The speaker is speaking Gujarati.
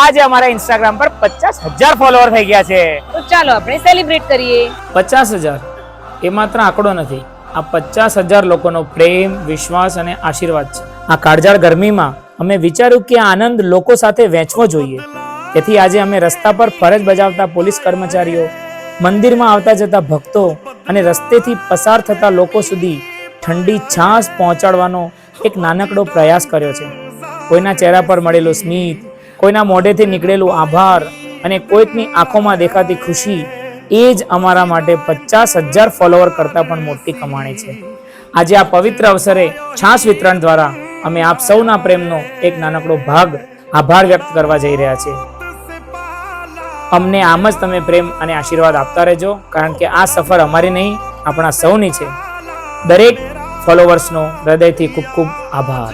આજે અમારા ઇન્સ્ટાગ્રામ પર 50,000 ફોલોવર થઈ ગયા છે. તો ચાલો આપણે સેલિબ્રેટ કરીએ. 50,000 એ માત્ર આંકડો નથી, આ 50,000 લોકોનો પ્રેમ, વિશ્વાસ અને આશીર્વાદ છે. આ કાળઝાળ ગરમીમાં અમે વિચાર્યું કે આ આનંદ લોકો સાથે વહેંચવો જોઈએ. તેથી આજે અમે રસ્તા પર ફરજ બજાવતા પોલીસ કર્મચારીઓ, મંદિરમાં આવતા જતા ભક્તો અને રસ્તેથી પસાર થતા લોકો સુધી ઠંડી છાશ પહોંચાડવાનો એક નાનકડો પ્રયાસ કર્યો છે. કોઈના ચહેરા પર મળેલું સ્મિત, કોઈના મોઢેથી નીકળેલું આભાર અને કોઈકની આંખોમાં દેખાતી ખુશી, એ જ અમારા માટે 50,000 ફોલોવર કરતાં પણ મોટી કમાણી છે. આજે આ પવિત્ર અવસરે છાશ વિતરણ દ્વારા અમે આપ સૌના પ્રેમનો એક નાનકડો ભાગ આભાર વ્યક્ત કરવા જઈ રહ્યા છીએ. અમને આમ જ તમે પ્રેમ અને આશીર્વાદ આપતા રહેજો, કારણ કે આ સફર અમારી નહીં, આપણા સૌની છે. દરેક ફોલોવર્સનો હૃદયથી ખૂબ ખૂબ આભાર.